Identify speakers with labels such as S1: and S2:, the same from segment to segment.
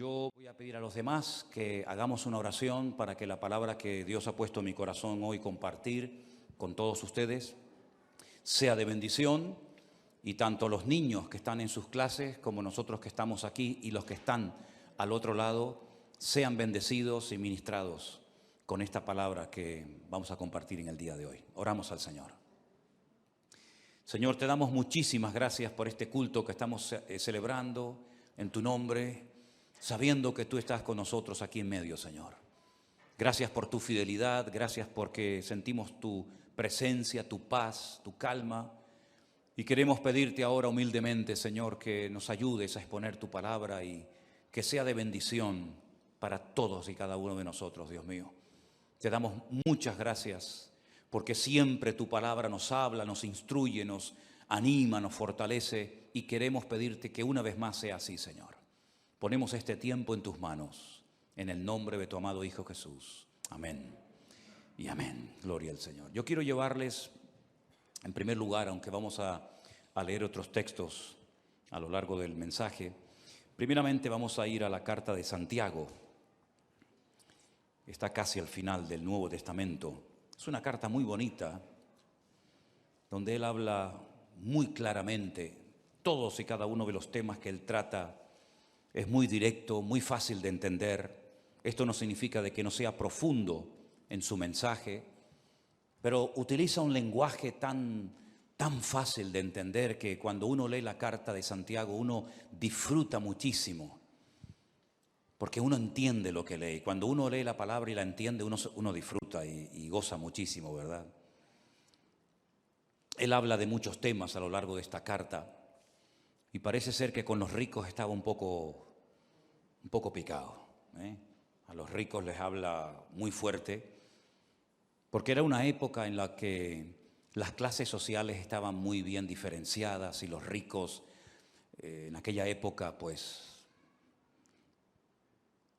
S1: Yo voy a pedir a los demás que hagamos una oración para que la palabra que Dios ha puesto en mi corazón hoy compartir con todos ustedes sea de bendición, y tanto los niños que están en sus clases como nosotros que estamos aquí y los que están al otro lado sean bendecidos y ministrados con esta palabra que vamos a compartir en el día de hoy. Oramos al Señor. Señor, te damos muchísimas gracias por este culto que estamos celebrando en tu nombre, sabiendo que tú estás con nosotros aquí en medio, Señor. Gracias por tu fidelidad, gracias porque sentimos tu presencia, tu paz, tu calma. Y queremos pedirte ahora humildemente, Señor, que nos ayudes a exponer tu palabra y que sea de bendición para todos y cada uno de nosotros, Dios mío. Te damos muchas gracias porque siempre tu palabra nos habla, nos instruye, nos anima, nos fortalece, y queremos pedirte que una vez más sea así, Señor. Ponemos este tiempo en tus manos, en el nombre de tu amado Hijo Jesús. Amén y amén. Gloria al Señor. Yo quiero llevarles, en primer lugar, aunque vamos a leer otros textos a lo largo del mensaje, primeramente vamos a ir a la carta de Santiago. Está casi al final del Nuevo Testamento. Es una carta muy bonita, donde él habla muy claramente todos y cada uno de los temas que él trata. Es muy directo, muy fácil de entender. Esto no significa de que no sea profundo en su mensaje, pero utiliza un lenguaje tan fácil de entender que cuando uno lee la carta de Santiago uno disfruta muchísimo, porque uno entiende lo que lee. Cuando uno lee la palabra y la entiende, uno disfruta y goza muchísimo, ¿verdad? Él habla de muchos temas a lo largo de esta carta y parece ser que con los ricos estaba un poco picado, ¿eh? A los ricos les habla muy fuerte, porque era una época en la que las clases sociales estaban muy bien diferenciadas y los ricos en aquella época pues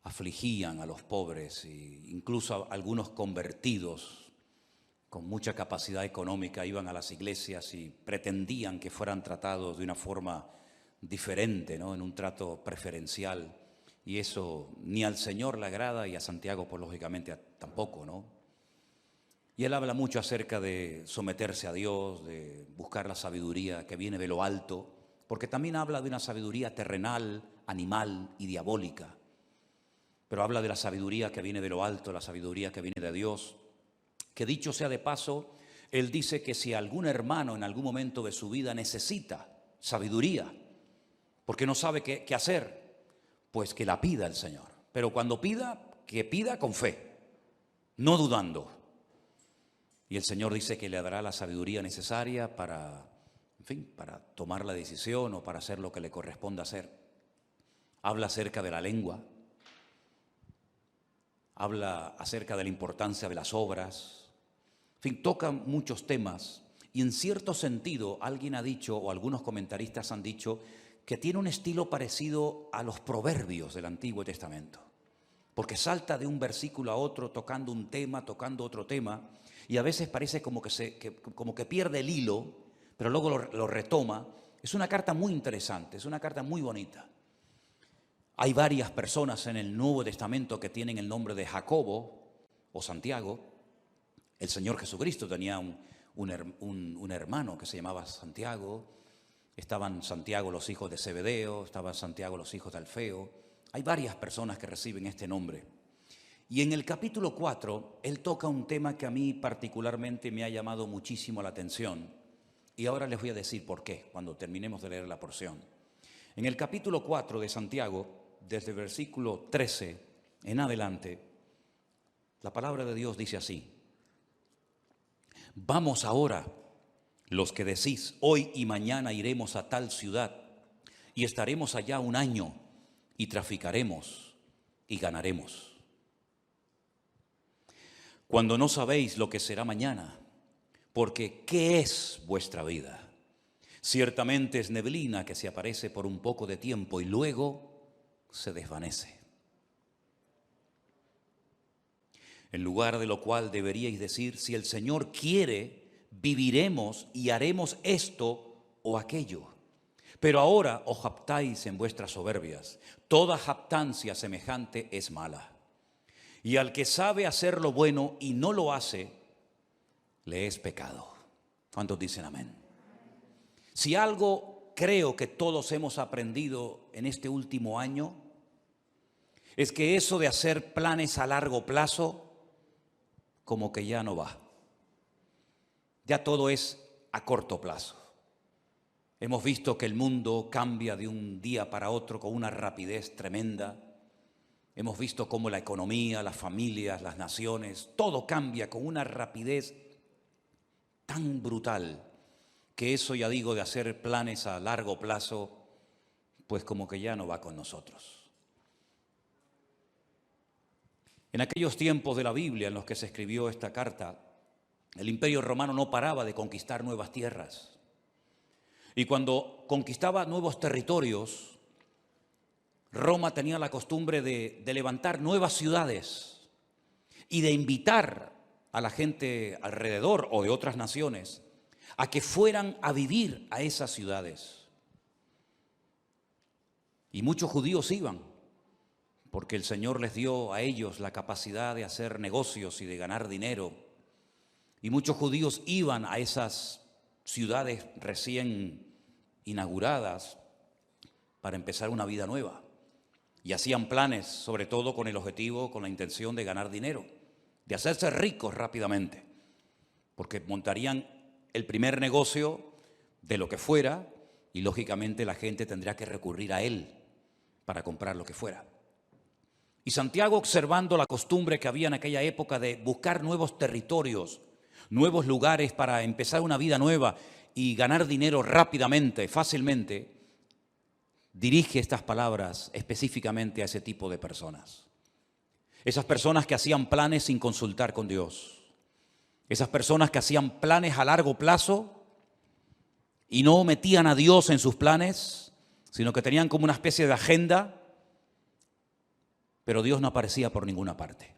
S1: afligían a los pobres, e incluso algunos convertidos con mucha capacidad económica iban a las iglesias y pretendían que fueran tratados de una forma diferente, ¿no? En un trato preferencial, y eso ni al Señor le agrada y a Santiago pues lógicamente tampoco, ¿no? Y él habla mucho acerca de someterse a Dios, de buscar la sabiduría que viene de lo alto, porque también habla de una sabiduría terrenal, animal y diabólica. Pero habla de la sabiduría que viene de lo alto, la sabiduría que viene de Dios. Que dicho sea de paso, él dice que si algún hermano en algún momento de su vida necesita sabiduría, porque no sabe qué hacer, pues que la pida el Señor. Pero cuando pida, que pida con fe, no dudando. Y el Señor dice que le dará la sabiduría necesaria para tomar la decisión o para hacer lo que le corresponda hacer. Habla acerca de la lengua, habla acerca de la importancia de las obras, toca muchos temas, y en cierto sentido alguien ha dicho, o algunos comentaristas han dicho, que tiene un estilo parecido a los proverbios del Antiguo Testamento, porque salta de un versículo a otro tocando un tema, tocando otro tema, y a veces parece como que pierde el hilo, pero luego lo retoma. Es una carta muy interesante, es una carta muy bonita. Hay varias personas en el Nuevo Testamento que tienen el nombre de Jacobo o Santiago. El Señor Jesucristo tenía un hermano que se llamaba Santiago. Estaban Santiago los hijos de Zebedeo, estaban Santiago los hijos de Alfeo. Hay varias personas que reciben este nombre. Y en el capítulo 4, él toca un tema que a mí particularmente me ha llamado muchísimo la atención. Y ahora les voy a decir por qué, cuando terminemos de leer la porción. En el capítulo 4 de Santiago, desde el versículo 13 en adelante, la palabra de Dios dice así: vamos ahora, los que decís, hoy y mañana iremos a tal ciudad, y estaremos allá un año, y traficaremos, y ganaremos. Cuando no sabéis lo que será mañana, porque ¿qué es vuestra vida? Ciertamente es neblina que se aparece por un poco de tiempo y luego se desvanece. En lugar de lo cual deberíais decir, si el Señor quiere, viviremos y haremos esto o aquello. Pero ahora os jactáis en vuestras soberbias. Toda jactancia semejante es mala. Y al que sabe hacer lo bueno y no lo hace, le es pecado. ¿Cuántos dicen amén? Si algo creo que todos hemos aprendido en este último año, es que eso de hacer planes a largo plazo, como que ya no va. Ya todo es a corto plazo. Hemos visto que el mundo cambia de un día para otro con una rapidez tremenda. Hemos visto cómo la economía, las familias, las naciones, todo cambia con una rapidez tan brutal que eso, ya digo, de hacer planes a largo plazo, pues como que ya no va con nosotros. En aquellos tiempos de la Biblia en los que se escribió esta carta, el Imperio Romano no paraba de conquistar nuevas tierras. Y cuando conquistaba nuevos territorios, Roma tenía la costumbre de levantar nuevas ciudades y de invitar a la gente alrededor o de otras naciones a que fueran a vivir a esas ciudades. Y muchos judíos iban, porque el Señor les dio a ellos la capacidad de hacer negocios y de ganar dinero. Y muchos judíos iban a esas ciudades recién inauguradas para empezar una vida nueva. Y hacían planes, sobre todo con el objetivo, con la intención de ganar dinero, de hacerse ricos rápidamente, porque montarían el primer negocio de lo que fuera y lógicamente la gente tendría que recurrir a él para comprar lo que fuera. Y Santiago, observando la costumbre que había en aquella época de buscar nuevos territorios, nuevos lugares para empezar una vida nueva y ganar dinero rápidamente, fácilmente, dirige estas palabras específicamente a ese tipo de personas. Esas personas que hacían planes sin consultar con Dios. Esas personas que hacían planes a largo plazo y no metían a Dios en sus planes, sino que tenían como una especie de agenda, pero Dios no aparecía por ninguna parte.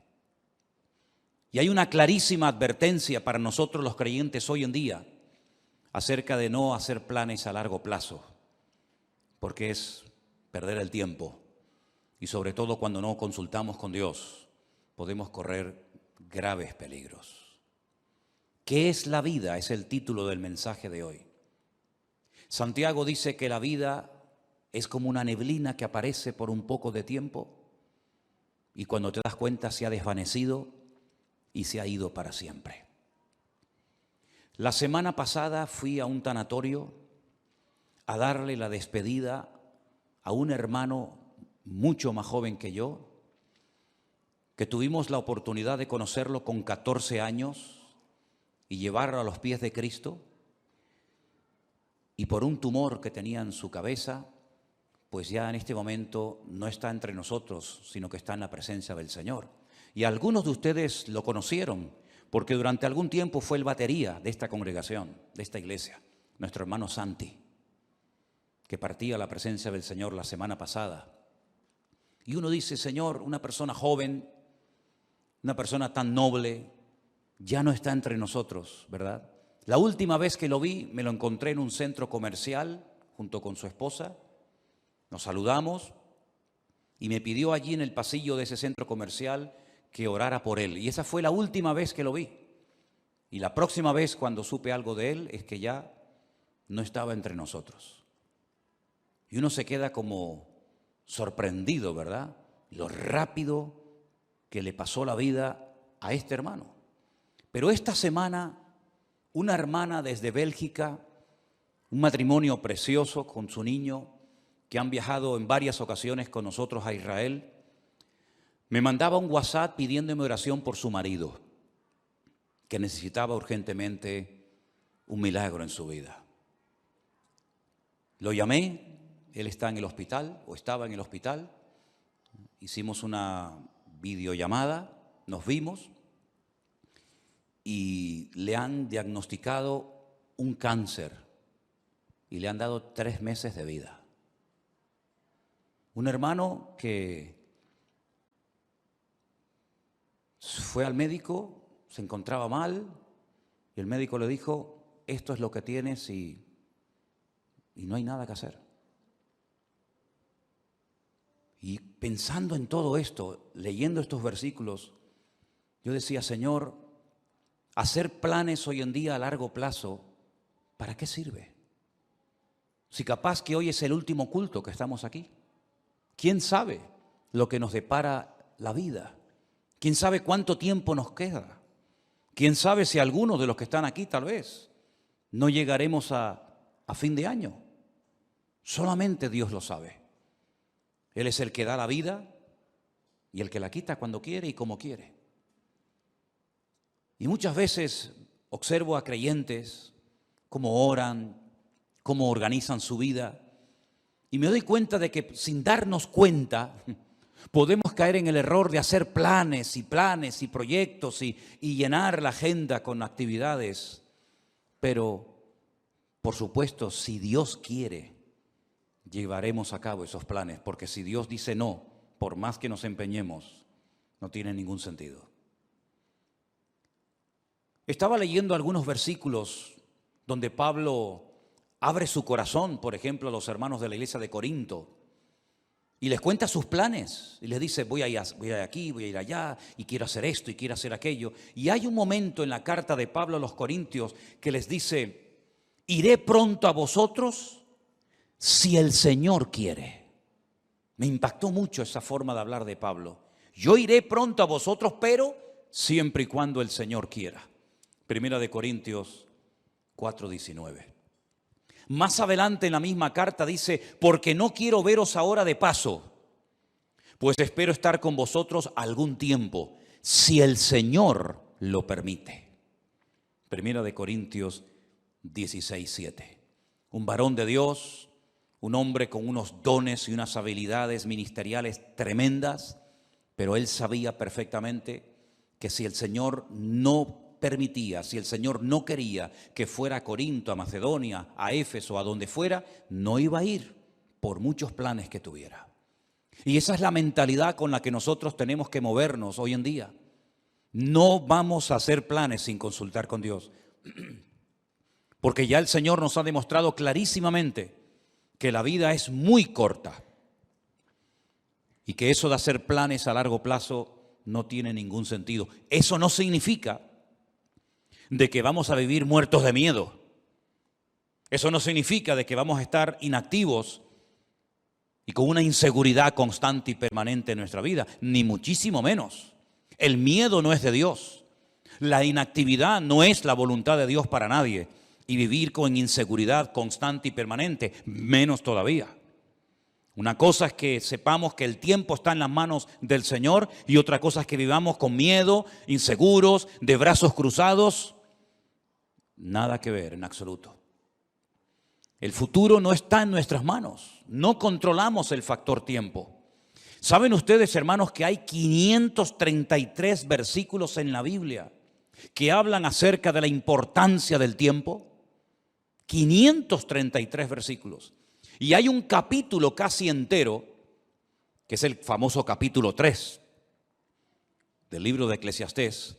S1: Y hay una clarísima advertencia para nosotros los creyentes hoy en día acerca de no hacer planes a largo plazo, porque es perder el tiempo y sobre todo cuando no consultamos con Dios podemos correr graves peligros. ¿Qué es la vida? Es el título del mensaje de hoy. Santiago dice que la vida es como una neblina que aparece por un poco de tiempo y cuando te das cuenta se ha desvanecido y se ha ido para siempre. La semana pasada fui a un tanatorio a darle la despedida a un hermano mucho más joven que yo, que tuvimos la oportunidad de conocerlo con 14 años y llevarlo a los pies de Cristo, y por un tumor que tenía en su cabeza, pues ya en este momento no está entre nosotros, sino que está en la presencia del Señor. Y algunos de ustedes lo conocieron, porque durante algún tiempo fue el batería de esta congregación, de esta iglesia, nuestro hermano Santi, que partía a la presencia del Señor la semana pasada. Y uno dice, Señor, una persona joven, una persona tan noble, ya no está entre nosotros, ¿verdad? La última vez que lo vi, me lo encontré en un centro comercial junto con su esposa. Nos saludamos y me pidió allí en el pasillo de ese centro comercial que orara por él. Y esa fue la última vez que lo vi. Y la próxima vez cuando supe algo de él es que ya no estaba entre nosotros. Y uno se queda como sorprendido, ¿verdad? Lo rápido que le pasó la vida a este hermano. Pero esta semana, una hermana desde Bélgica, un matrimonio precioso con su niño, que han viajado en varias ocasiones con nosotros a Israel, me mandaba un WhatsApp pidiéndome oración por su marido, que necesitaba urgentemente un milagro en su vida. Lo llamé, él está en el hospital, o estaba en el hospital, hicimos una videollamada, nos vimos y le han diagnosticado un cáncer y le han dado 3 meses de vida. Un hermano que fue al médico, se encontraba mal y el médico le dijo, esto es lo que tienes y no hay nada que hacer. Y pensando en todo esto, leyendo estos versículos, yo decía, Señor, hacer planes hoy en día a largo plazo, ¿para qué sirve? Si capaz que hoy es el último culto que estamos aquí. ¿Quién sabe lo que nos depara la vida? ¿Quién sabe cuánto tiempo nos queda? ¿Quién sabe si algunos de los que están aquí tal vez no llegaremos a fin de año? Solamente Dios lo sabe. Él es el que da la vida y el que la quita cuando quiere y como quiere. Y muchas veces observo a creyentes cómo oran, cómo organizan su vida, y me doy cuenta de que sin darnos cuenta podemos caer en el error de hacer planes y proyectos y llenar la agenda con actividades. Pero, por supuesto, si Dios quiere, llevaremos a cabo esos planes, porque si Dios dice no, por más que nos empeñemos, no tiene ningún sentido. Estaba leyendo algunos versículos donde Pablo abre su corazón, por ejemplo, a los hermanos de la iglesia de Corinto, y les cuenta sus planes, y les dice, voy a ir aquí, voy a ir allá, y quiero hacer esto, y quiero hacer aquello. Y hay un momento en la carta de Pablo a los Corintios que les dice, iré pronto a vosotros si el Señor quiere. Me impactó mucho esa forma de hablar de Pablo. Yo iré pronto a vosotros, pero siempre y cuando el Señor quiera. Primera de Corintios 4:19. Más adelante en la misma carta dice, porque no quiero veros ahora de paso, pues espero estar con vosotros algún tiempo, si el Señor lo permite. Primera de Corintios 16:7. Un varón de Dios, un hombre con unos dones y unas habilidades ministeriales tremendas, pero él sabía perfectamente que si el Señor no permitía, si el Señor no quería que fuera a Corinto, a Macedonia, a Éfeso, a donde fuera, no iba a ir por muchos planes que tuviera. Y esa es la mentalidad con la que nosotros tenemos que movernos hoy en día. No vamos a hacer planes sin consultar con Dios, porque ya el Señor nos ha demostrado clarísimamente que la vida es muy corta y que eso de hacer planes a largo plazo no tiene ningún sentido. Eso no significa de que vamos a vivir muertos de miedo. Eso no significa de que vamos a estar inactivos y con una inseguridad constante y permanente en nuestra vida, ni muchísimo menos. El miedo no es de Dios. La inactividad no es la voluntad de Dios para nadie. Y vivir con inseguridad constante y permanente, menos todavía. Una cosa es que sepamos que el tiempo está en las manos del Señor y otra cosa es que vivamos con miedo, inseguros, de brazos cruzados. Nada que ver en absoluto. El futuro no está en nuestras manos. No controlamos el factor tiempo. ¿Saben ustedes, hermanos, que hay 533 versículos en la Biblia que hablan acerca de la importancia del tiempo? 533 versículos. Y hay un capítulo casi entero, que es el famoso capítulo 3 del libro de Eclesiastés,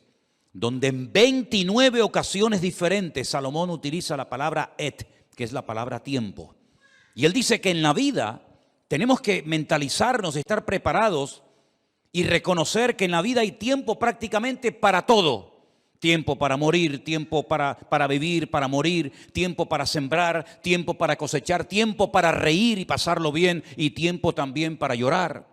S1: donde en 29 ocasiones diferentes Salomón utiliza la palabra et, que es la palabra tiempo. Y él dice que en la vida tenemos que mentalizarnos, estar preparados y reconocer que en la vida hay tiempo prácticamente para todo. Tiempo para morir, tiempo para vivir, para morir, tiempo para sembrar, tiempo para cosechar, tiempo para reír y pasarlo bien y tiempo también para llorar.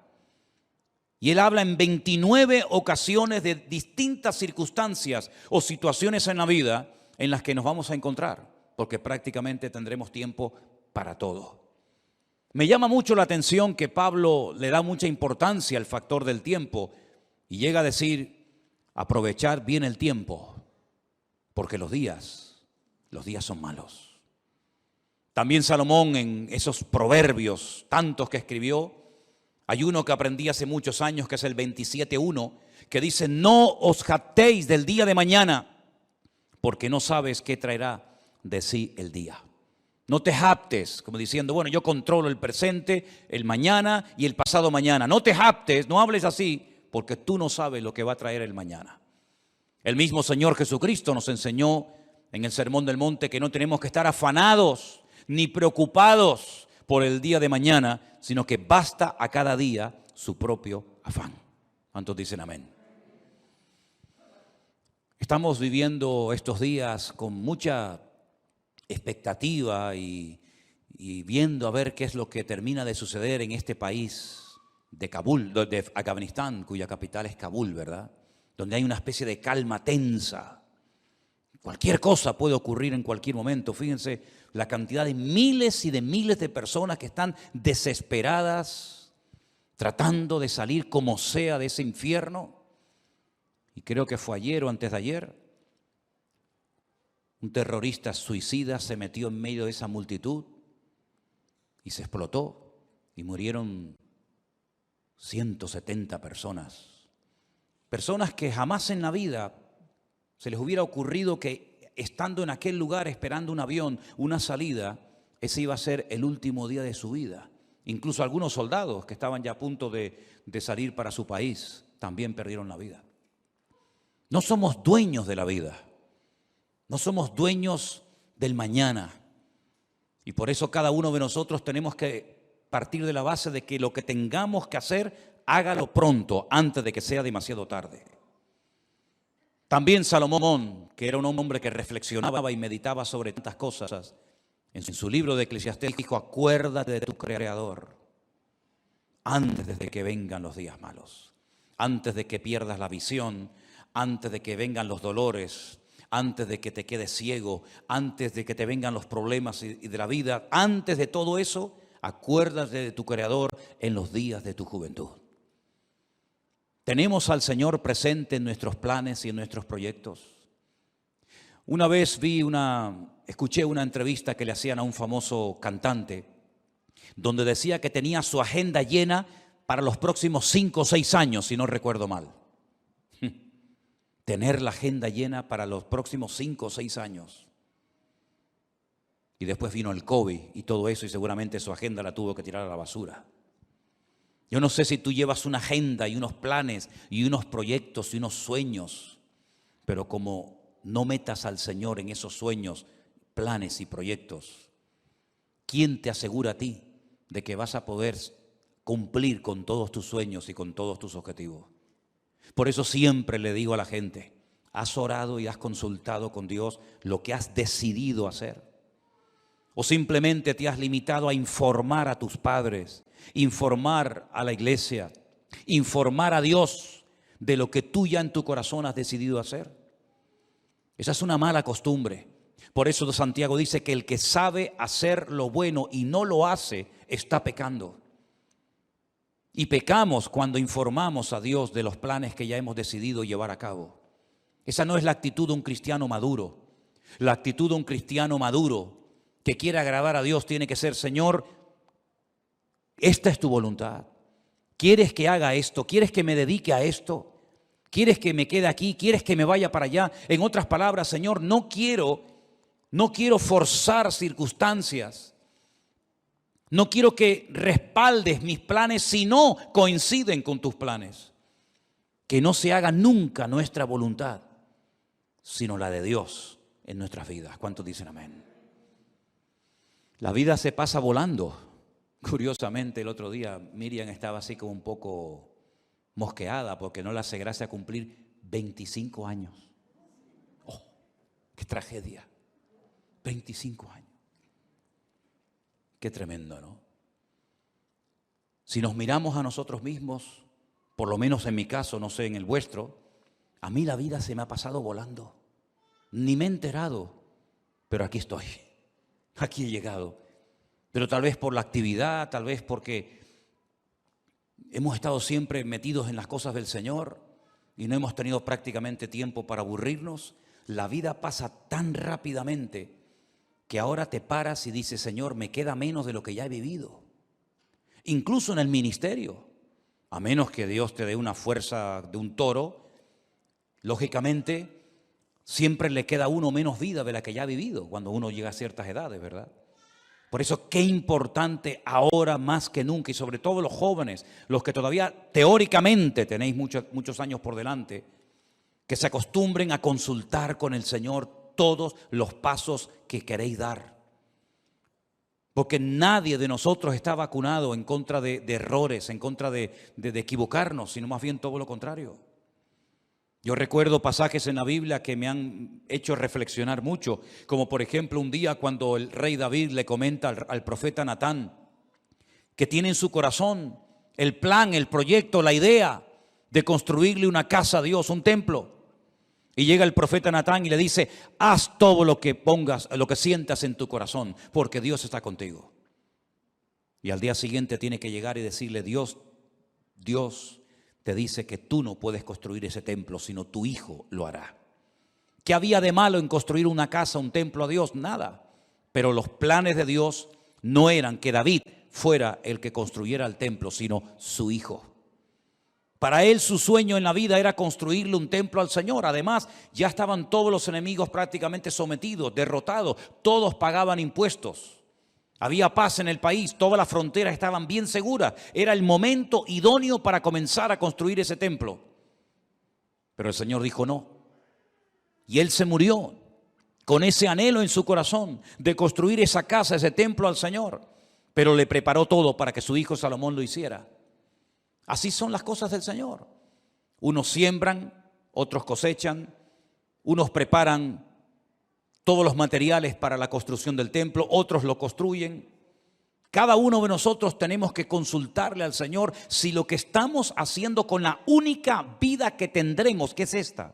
S1: Y él habla en 29 ocasiones de distintas circunstancias o situaciones en la vida en las que nos vamos a encontrar, porque prácticamente tendremos tiempo para todo. Me llama mucho la atención que Pablo le da mucha importancia al factor del tiempo y llega a decir, aprovechar bien el tiempo, porque los días son malos. También Salomón en esos proverbios, tantos que escribió, hay uno que aprendí hace muchos años que es el 27:1, que dice, no os jactéis del día de mañana, porque no sabes qué traerá de sí el día. No te jactes, como diciendo, bueno, yo controlo el presente, el mañana y el pasado mañana. No te jactes, no hables así, porque tú no sabes lo que va a traer el mañana. El mismo Señor Jesucristo nos enseñó en el Sermón del Monte que no tenemos que estar afanados ni preocupados por el día de mañana, sino que basta a cada día su propio afán. ¿Cuántos dicen amén? Estamos viviendo estos días con mucha expectativa y viendo a ver qué es lo que termina de suceder en este país de Kabul, de Afganistán, cuya capital es Kabul, ¿verdad? Donde hay una especie de calma tensa. Cualquier cosa puede ocurrir en cualquier momento. Fíjense la cantidad de miles y de miles de personas que están desesperadas, tratando de salir como sea de ese infierno. Y creo que fue ayer o antes de ayer, un terrorista suicida se metió en medio de esa multitud y se explotó y murieron 170 personas. Personas que jamás en la vida se les hubiera ocurrido que estando en aquel lugar esperando un avión, una salida, ese iba a ser el último día de su vida. Incluso algunos soldados que estaban ya a punto de salir para su país también perdieron la vida. No somos dueños de la vida, no somos dueños del mañana. Y por eso cada uno de nosotros tenemos que partir de la base de que lo que tengamos que hacer, hágalo pronto, antes de que sea demasiado tarde. También Salomón, que era un hombre que reflexionaba y meditaba sobre tantas cosas, en su libro de Eclesiastés dijo: acuérdate de tu Creador antes de que vengan los días malos, antes de que pierdas la visión, antes de que vengan los dolores, antes de que te quedes ciego, antes de que te vengan los problemas y de la vida, antes de todo eso, acuérdate de tu Creador en los días de tu juventud. ¿Tenemos al Señor presente en nuestros planes y en nuestros proyectos? Una vez escuché una entrevista que le hacían a un famoso cantante, donde decía que tenía su agenda llena para los próximos 5 o 6 años, si no recuerdo mal. Tener la agenda llena para los próximos 5 o 6 años. Y después vino el COVID y todo eso, y seguramente su agenda la tuvo que tirar a la basura. Yo no sé si tú llevas una agenda y unos planes y unos proyectos y unos sueños, pero como no metas al Señor en esos sueños, planes y proyectos, ¿quién te asegura a ti de que vas a poder cumplir con todos tus sueños y con todos tus objetivos? Por eso siempre le digo a la gente: ¿has orado y has consultado con Dios lo que has decidido hacer? ¿O simplemente te has limitado a informar a tus padres, informar a la iglesia, informar a Dios de lo que tú ya en tu corazón has decidido hacer? Esa es una mala costumbre. Por eso Santiago dice que el que sabe hacer lo bueno y no lo hace, está pecando. Y pecamos cuando informamos a Dios de los planes que ya hemos decidido llevar a cabo. Esa no es la actitud de un cristiano maduro. La actitud de un cristiano maduro que quiere agradar a Dios tiene que ser: Señor, esta es tu voluntad. ¿Quieres que haga esto? ¿Quieres que me dedique a esto? ¿Quieres que me quede aquí? ¿Quieres que me vaya para allá? En otras palabras, Señor, no quiero forzar circunstancias. No quiero que respaldes mis planes si no coinciden con tus planes. Que no se haga nunca nuestra voluntad, sino la de Dios en nuestras vidas. ¿Cuántos dicen amén? La vida se pasa volando. Curiosamente, el otro día Miriam estaba así como un poco mosqueada porque no le hace gracia cumplir 25 años. ¡Oh, qué tragedia! 25 años. Qué tremendo, ¿no? Si nos miramos a nosotros mismos, por lo menos en mi caso, no sé en el vuestro, a mí la vida se me ha pasado volando. Ni me he enterado, pero aquí estoy. Aquí he llegado. Pero tal vez por la actividad, tal vez porque hemos estado siempre metidos en las cosas del Señor y no hemos tenido prácticamente tiempo para aburrirnos. La vida pasa tan rápidamente que ahora te paras y dices: Señor, me queda menos de lo que ya he vivido. Incluso en el ministerio, a menos que Dios te dé una fuerza de un toro, lógicamente siempre le queda a uno menos vida de la que ya ha vivido cuando uno llega a ciertas edades, ¿verdad? Por eso qué importante ahora más que nunca, y sobre todo los jóvenes, los que todavía teóricamente tenéis muchos años por delante, que se acostumbren a consultar con el Señor todos los pasos que queréis dar. Porque nadie de nosotros está vacunado en contra de errores, en contra de equivocarnos, sino más bien todo lo contrario. Yo recuerdo pasajes en la Biblia que me han hecho reflexionar mucho, como por ejemplo un día cuando el rey David le comenta al profeta Natán que tiene en su corazón el plan, el proyecto, la idea de construirle una casa a Dios, un templo. Y llega el profeta Natán y le dice: haz todo lo que pongas, lo que sientas en tu corazón, porque Dios está contigo. Y al día siguiente tiene que llegar y decirle: Dios te dice que tú no puedes construir ese templo, sino tu hijo lo hará. ¿Qué había de malo en construir una casa, un templo a Dios? Nada. Pero los planes de Dios no eran que David fuera el que construyera el templo, sino su hijo. Para él su sueño en la vida era construirle un templo al Señor. Además, ya estaban todos los enemigos prácticamente sometidos, derrotados. Todos pagaban impuestos. Había paz en el país, todas las fronteras estaban bien seguras. Era el momento idóneo para comenzar a construir ese templo. Pero el Señor dijo no. Y él se murió con ese anhelo en su corazón de construir esa casa, ese templo al Señor. Pero le preparó todo para que su hijo Salomón lo hiciera. Así son las cosas del Señor. Unos siembran, otros cosechan, unos preparan todos los materiales para la construcción del templo, otros lo construyen. Cada uno de nosotros tenemos que consultarle al Señor si lo que estamos haciendo con la única vida que tendremos, que es esta,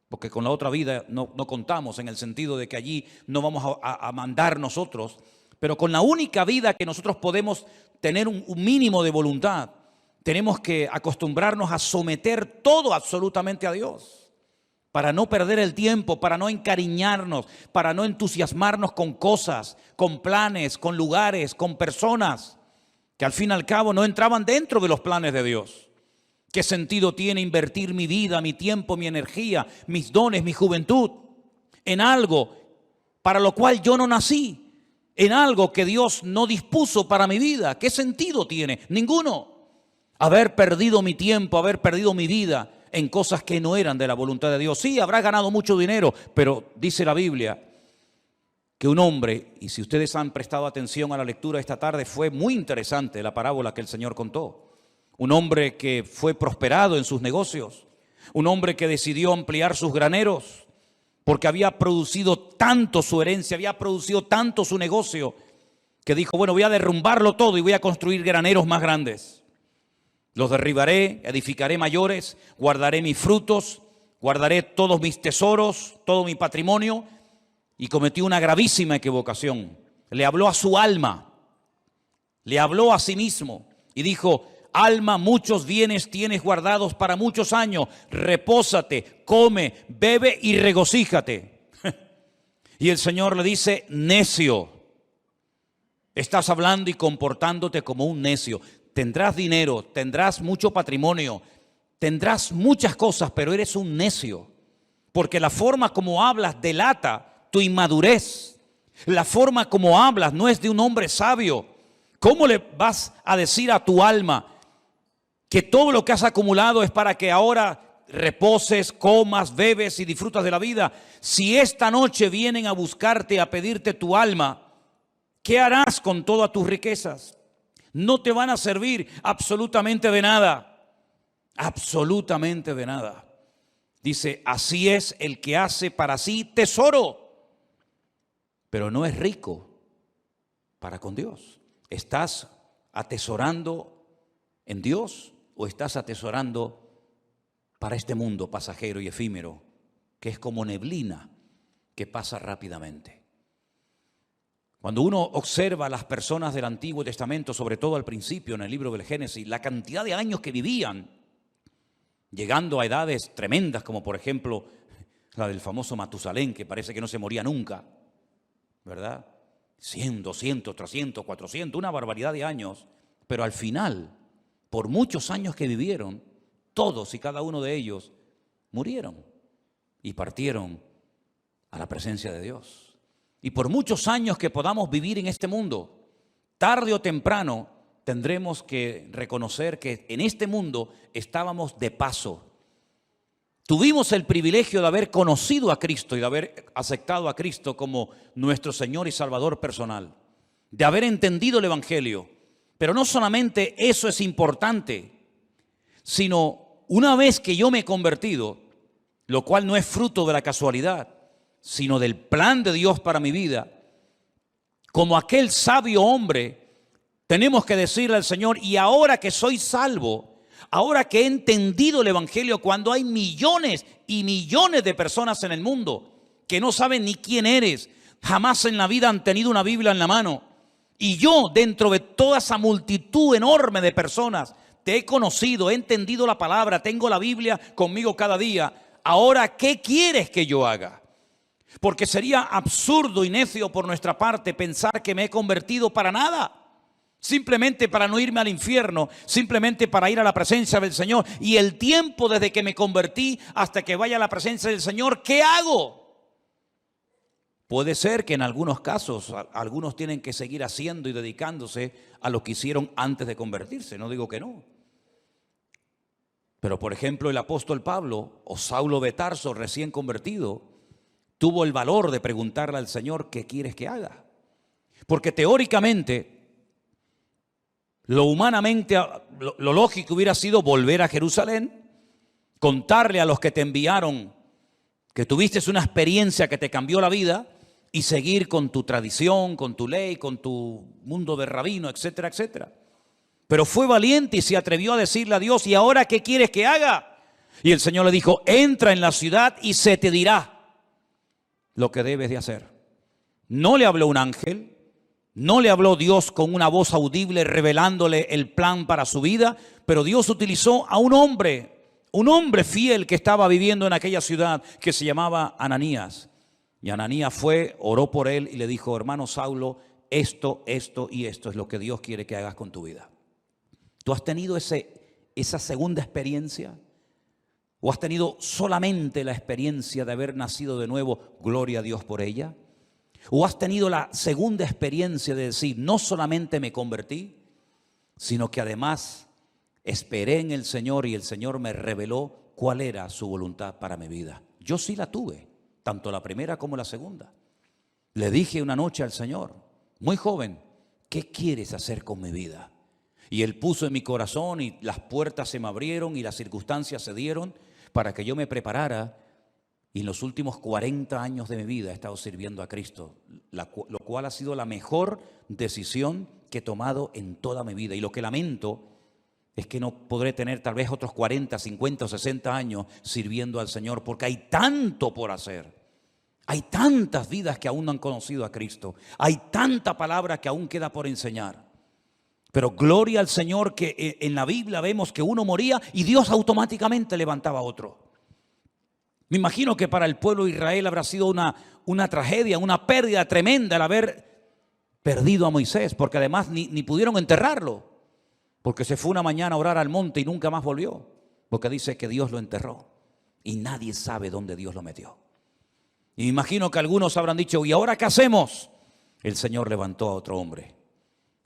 S1: porque con la otra vida no contamos, en el sentido de que allí no vamos a mandar nosotros, pero con la única vida que nosotros podemos tener un mínimo de voluntad, tenemos que acostumbrarnos a someter todo absolutamente a Dios. Para no perder el tiempo, para no encariñarnos, para no entusiasmarnos con cosas, con planes, con lugares, con personas que al fin y al cabo no entraban dentro de los planes de Dios. ¿Qué sentido tiene invertir mi vida, mi tiempo, mi energía, mis dones, mi juventud en algo para lo cual yo no nací? En algo que Dios no dispuso para mi vida. ¿Qué sentido tiene? Ninguno. Haber perdido mi tiempo, haber perdido mi vida en cosas que no eran de la voluntad de Dios. Sí, habrá ganado mucho dinero, pero dice la Biblia que un hombre, y si ustedes han prestado atención a la lectura esta tarde, fue muy interesante la parábola que el Señor contó. Un hombre que fue prosperado en sus negocios, un hombre que decidió ampliar sus graneros, porque había producido tanto su herencia, había producido tanto su negocio, que dijo: bueno, voy a derrumbarlo todo y voy a construir graneros más grandes. Los derribaré, edificaré mayores, guardaré mis frutos, guardaré todos mis tesoros, todo mi patrimonio. Y cometió una gravísima equivocación. Le habló a su alma, le habló a sí mismo y dijo: alma, muchos bienes tienes guardados para muchos años, repósate, come, bebe y regocíjate. Y el Señor le dice: necio, estás hablando y comportándote como un necio. Tendrás dinero, tendrás mucho patrimonio, tendrás muchas cosas, pero eres un necio. Porque la forma como hablas delata tu inmadurez. La forma como hablas no es de un hombre sabio. ¿Cómo le vas a decir a tu alma que todo lo que has acumulado es para que ahora reposes, comas, bebes y disfrutas de la vida? Si esta noche vienen a buscarte, a pedirte tu alma, ¿qué harás con todas tus riquezas? No te van a servir absolutamente de nada. Absolutamente de nada. Dice: así es el que hace para sí tesoro, pero no es rico para con Dios. ¿Estás atesorando en Dios o estás atesorando para este mundo pasajero y efímero, que es como neblina que pasa rápidamente? Cuando uno observa a las personas del Antiguo Testamento, sobre todo al principio en el libro del Génesis, la cantidad de años que vivían, llegando a edades tremendas, como por ejemplo la del famoso Matusalén, que parece que no se moría nunca, ¿verdad? 100, 200, 300, 400, una barbaridad de años. Pero al final, por muchos años que vivieron, todos y cada uno de ellos murieron y partieron a la presencia de Dios. Y por muchos años que podamos vivir en este mundo, tarde o temprano tendremos que reconocer que en este mundo estábamos de paso. Tuvimos el privilegio de haber conocido a Cristo y de haber aceptado a Cristo como nuestro Señor y Salvador personal. de haber entendido el Evangelio. Pero no solamente eso es importante, sino una vez que yo me he convertido, lo cual no es fruto de la casualidad, sino del plan de Dios para mi vida, como aquel sabio hombre, tenemos que decirle al Señor, y ahora que soy salvo, ahora que he entendido el Evangelio, cuando hay millones y millones de personas en el mundo que no saben ni quién eres, jamás en la vida han tenido una Biblia en la mano, y yo dentro de toda esa multitud enorme de personas te he conocido, he entendido la palabra, tengo la Biblia conmigo cada día, ahora ¿qué quieres que yo haga? Porque sería absurdo y necio por nuestra parte pensar que me he convertido para nada. Simplemente para no irme al infierno, simplemente para ir a la presencia del Señor. Y el tiempo desde que me convertí hasta que vaya a la presencia del Señor, ¿qué hago? Puede ser que en algunos casos algunos tienen que seguir haciendo y dedicándose a lo que hicieron antes de convertirse. No digo que no. Pero por ejemplo el apóstol Pablo o Saulo de Tarso, recién convertido, tuvo el valor de preguntarle al Señor, ¿qué quieres que haga? Porque teóricamente, lo humanamente, lo lógico hubiera sido volver a Jerusalén, contarle a los que te enviaron que tuviste una experiencia que te cambió la vida y seguir con tu tradición, con tu ley, con tu mundo de rabino, etcétera, etcétera. Pero fue valiente y se atrevió a decirle a Dios, ¿y ahora qué quieres que haga? Y el Señor le dijo, entra en la ciudad y se te dirá lo que debes de hacer. No le habló un ángel. No le habló Dios con una voz audible revelándole el plan para su vida, pero Dios utilizó a un hombre fiel que estaba viviendo en aquella ciudad que se llamaba Ananías. Y Ananías fue, oró por él y le dijo, hermano Saulo, esto y esto es lo que Dios quiere que hagas con tu vida. ¿Tú has tenido esa segunda experiencia? ¿O has tenido solamente la experiencia de haber nacido de nuevo? Gloria a Dios por ella. ¿O has tenido la segunda experiencia de decir, no solamente me convertí, sino que además esperé en el Señor y el Señor me reveló cuál era su voluntad para mi vida? Yo sí la tuve, tanto la primera como la segunda. Le dije una noche al Señor, muy joven, ¿qué quieres hacer con mi vida? Y Él puso en mi corazón y las puertas se me abrieron y las circunstancias se dieron para que yo me preparara. Y en los últimos 40 años de mi vida he estado sirviendo a Cristo, lo cual ha sido la mejor decisión que he tomado en toda mi vida. Y lo que lamento es que no podré tener tal vez otros 40, 50 o 60 años sirviendo al Señor, porque hay tanto por hacer. Hay tantas vidas que aún no han conocido a Cristo. Hay tanta palabra que aún queda por enseñar. Pero gloria al Señor que en la Biblia vemos que uno moría y Dios automáticamente levantaba a otro. Me imagino que para el pueblo de Israel habrá sido una tragedia, una pérdida tremenda el haber perdido a Moisés, porque además ni pudieron enterrarlo, porque se fue una mañana a orar al monte y nunca más volvió, porque dice que Dios lo enterró y nadie sabe dónde Dios lo metió. Y me imagino que algunos habrán dicho, ¿y ahora qué hacemos? El Señor levantó a otro hombre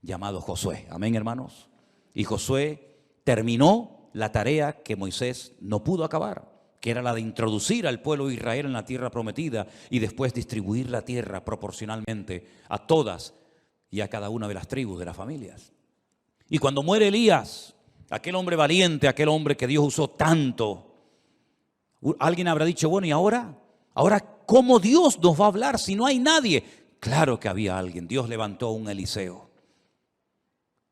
S1: llamado Josué. Amén, hermanos. Y Josué terminó la tarea que Moisés no pudo acabar, que era la de introducir al pueblo de Israel en la tierra prometida y después distribuir la tierra proporcionalmente a todas y a cada una de las tribus de las familias. Y cuando muere Elías, aquel hombre valiente, aquel hombre que Dios usó tanto, alguien habrá dicho, bueno, ¿y ahora? ¿Ahora cómo Dios nos va a hablar si no hay nadie? Claro que había alguien. Dios levantó a un Eliseo.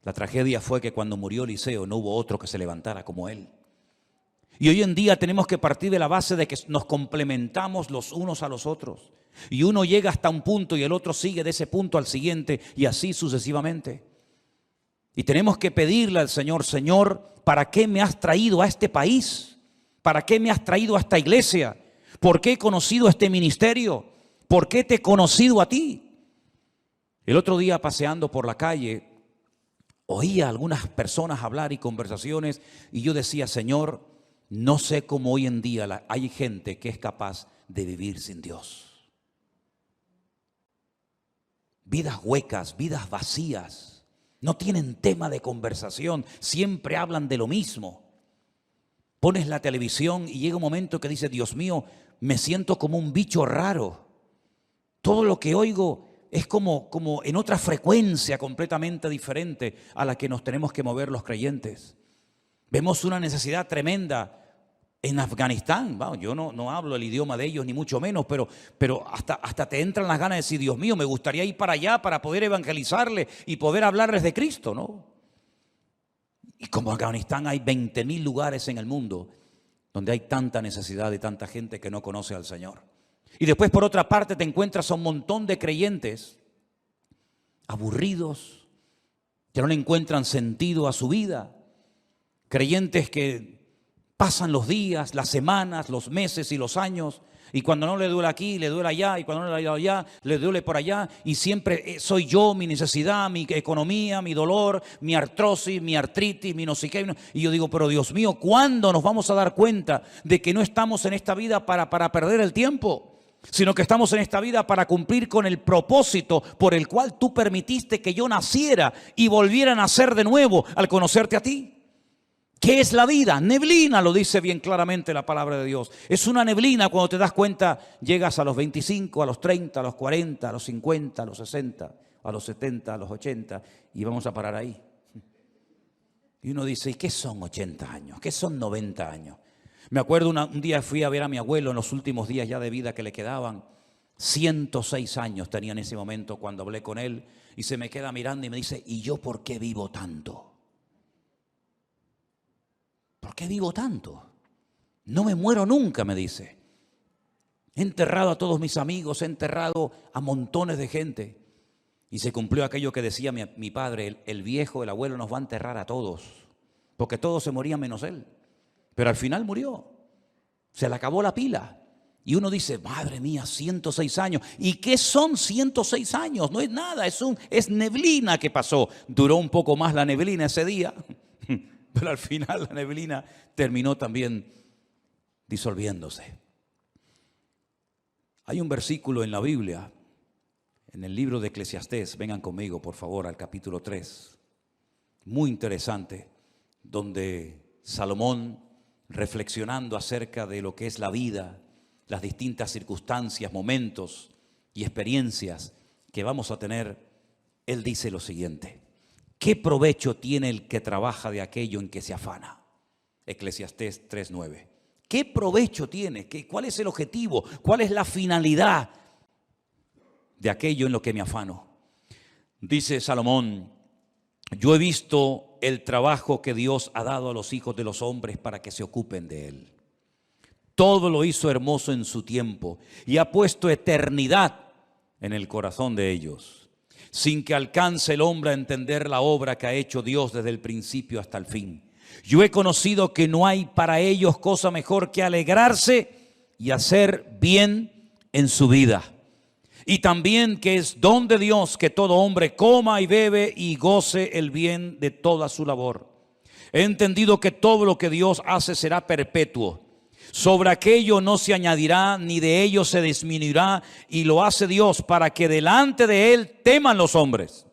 S1: La tragedia fue que cuando murió Eliseo no hubo otro que se levantara como él. Y hoy en día tenemos que partir de la base de que nos complementamos los unos a los otros. Y uno llega hasta un punto y el otro sigue de ese punto al siguiente y así sucesivamente. Y tenemos que pedirle al Señor, Señor, ¿para qué me has traído a este país? ¿Para qué me has traído a esta iglesia? ¿Por qué he conocido este ministerio? ¿Por qué te he conocido a ti? El otro día paseando por la calle, oía a algunas personas hablar y conversaciones y yo decía, Señor, no sé cómo hoy en día hay gente que es capaz de vivir sin Dios. Vidas huecas, vidas vacías, no tienen tema de conversación, siempre hablan de lo mismo. Pones la televisión y llega un momento que dices, Dios mío, me siento como un bicho raro. Todo lo que oigo es como en otra frecuencia completamente diferente a la que nos tenemos que mover los creyentes. Vemos una necesidad tremenda en Afganistán. Bueno, yo no hablo el idioma de ellos ni mucho menos, pero hasta te entran las ganas de decir, Dios mío, me gustaría ir para allá para poder evangelizarles y poder hablarles de Cristo, ¿no? Y como en Afganistán hay 20.000 lugares en el mundo donde hay tanta necesidad de tanta gente que no conoce al Señor. Y después, por otra parte, te encuentras a un montón de creyentes aburridos, que no le encuentran sentido a su vida. Creyentes que pasan los días, las semanas, los meses y los años, y cuando no le duele aquí, le duele allá, y cuando no le duele allá, le duele por allá, y siempre soy yo, mi necesidad, mi economía, mi dolor, mi artrosis, mi artritis, mi no sé qué. Y yo digo, pero Dios mío, ¿cuándo nos vamos a dar cuenta de que no estamos en esta vida para perder el tiempo? Sino que estamos en esta vida para cumplir con el propósito por el cual tú permitiste que yo naciera y volviera a nacer de nuevo al conocerte a ti. ¿Qué es la vida? Neblina, lo dice bien claramente la palabra de Dios. Es una neblina. Cuando te das cuenta, llegas a los 25, a los 30, a los 40, a los 50, a los 60, a los 70, a los 80 y vamos a parar ahí. Y uno dice, ¿y qué son 80 años? ¿Qué son 90 años? Me acuerdo un día fui a ver a mi abuelo en los últimos días ya de vida que le quedaban. 106 años tenía en ese momento cuando hablé con él y se me queda mirando y me dice, ¿y yo por qué vivo tanto? ¿Por qué vivo tanto? No me muero nunca, me dice. He enterrado a todos mis amigos, he enterrado a montones de gente. Y se cumplió aquello que decía mi padre, el viejo, el abuelo nos va a enterrar a todos, porque todos se morían menos él. Pero al final murió, se le acabó la pila. Y uno dice, madre mía, 106 años. ¿Y qué son 106 años? No es nada, es neblina que pasó. Duró un poco más la neblina ese día, pero al final la neblina terminó también disolviéndose. Hay un versículo en la Biblia, en el libro de Eclesiastés, vengan conmigo por favor al capítulo 3, muy interesante, donde Salomón, reflexionando acerca de lo que es la vida, las distintas circunstancias, momentos y experiencias que vamos a tener, él dice lo siguiente: ¿qué provecho tiene el que trabaja de aquello en que se afana? Eclesiastés 3:9. ¿Qué provecho tiene? ¿Cuál es el objetivo? ¿Cuál es la finalidad de aquello en lo que me afano? Dice Salomón, yo he visto el trabajo que Dios ha dado a los hijos de los hombres para que se ocupen de él. Todo lo hizo hermoso en su tiempo y ha puesto eternidad en el corazón de ellos, sin que alcance el hombre a entender la obra que ha hecho Dios desde el principio hasta el fin. Yo he conocido que no hay para ellos cosa mejor que alegrarse y hacer bien en su vida. Y también que es don de Dios que todo hombre coma y bebe y goce el bien de toda su labor. He entendido que todo lo que Dios hace será perpetuo. Sobre aquello no se añadirá ni de ello se disminuirá, y lo hace Dios para que delante de él teman los hombres.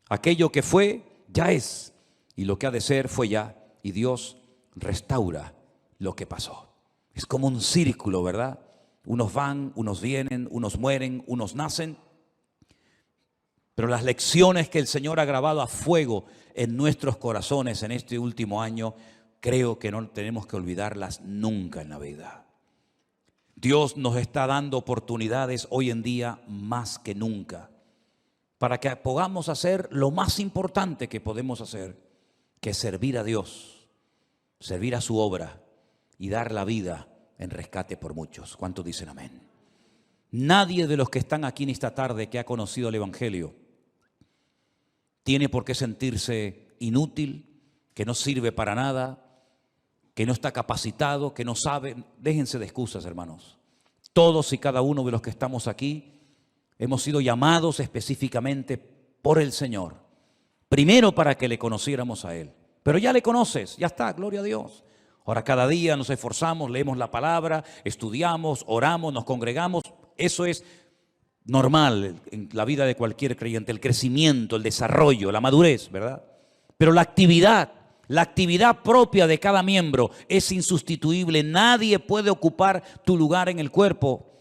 S1: Aquello que fue, ya es, y lo que ha de ser fue ya, y Dios restaura lo que pasó. Es como un círculo, ¿verdad? Unos van, unos vienen, unos mueren, unos nacen. Pero las lecciones que el Señor ha grabado a fuego en nuestros corazones en este último año, creo que no tenemos que olvidarlas nunca en la vida. Dios nos está dando oportunidades hoy en día más que nunca para que podamos hacer lo más importante que podemos hacer, que es servir a Dios, servir a su obra y dar la vida en rescate por muchos. ¿Cuántos dicen amén? Nadie de los que están aquí en esta tarde que ha conocido el Evangelio tiene por qué sentirse inútil, que no sirve para nada, que no está capacitado, que no sabe. Déjense de excusas, hermanos. Todos y cada uno de los que estamos aquí hemos sido llamados específicamente por el Señor, primero para que le conociéramos a Él. Pero ya le conoces, ya está, gloria a Dios. Ahora cada día nos esforzamos, leemos la palabra, estudiamos, oramos, nos congregamos. Eso es normal en la vida de cualquier creyente, el crecimiento, el desarrollo, la madurez, ¿verdad? Pero la actividad propia de cada miembro es insustituible. Nadie puede ocupar tu lugar en el cuerpo.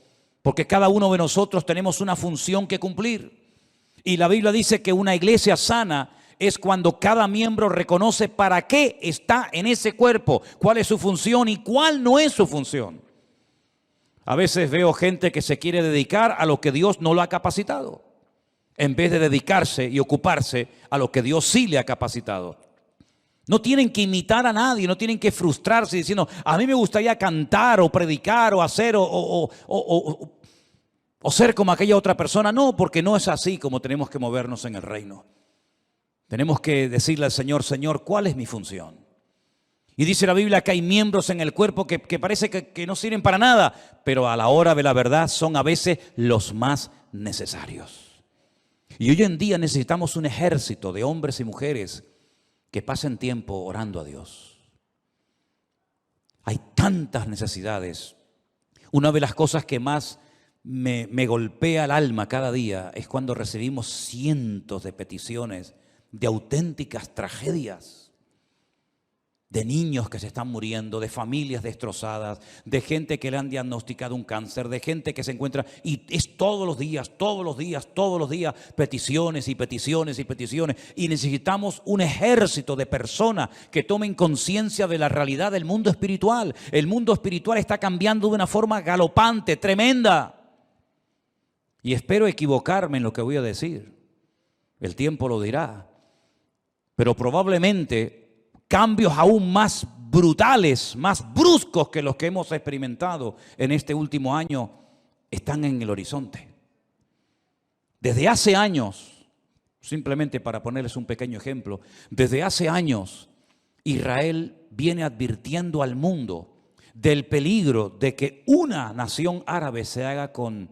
S1: porque cada uno de nosotros tenemos una función que cumplir. Y la Biblia dice que una iglesia sana es cuando cada miembro reconoce para qué está en ese cuerpo, cuál es su función y cuál no es su función. A veces veo gente que se quiere dedicar a lo que Dios no lo ha capacitado, en vez de dedicarse y ocuparse a lo que Dios sí le ha capacitado. No tienen que imitar a nadie, no tienen que frustrarse diciendo, a mí me gustaría cantar o predicar o hacer o ser como aquella otra persona. No, porque no es así como tenemos que movernos en el reino. Tenemos que decirle al Señor, Señor, ¿cuál es mi función? Y dice la Biblia que hay miembros en el cuerpo que parece que no sirven para nada, pero a la hora de la verdad son a veces los más necesarios. Y hoy en día necesitamos un ejército de hombres y mujeres que pasen tiempo orando a Dios. Hay tantas necesidades. Una de las cosas que más me golpea el alma cada día es cuando recibimos cientos de peticiones de auténticas tragedias, de niños que se están muriendo, de familias destrozadas, de gente que le han diagnosticado un cáncer, de gente que se encuentra, y es todos los días, peticiones y peticiones y peticiones, y necesitamos un ejército de personas que tomen conciencia de la realidad del mundo espiritual. El mundo espiritual está cambiando de una forma galopante, tremenda, y espero equivocarme en lo que voy a decir, el tiempo lo dirá, pero probablemente cambios aún más brutales, más bruscos que los que hemos experimentado en este último año están en el horizonte. Desde hace años, simplemente para ponerles un pequeño ejemplo, desde hace años Israel viene advirtiendo al mundo del peligro de que una nación árabe se haga con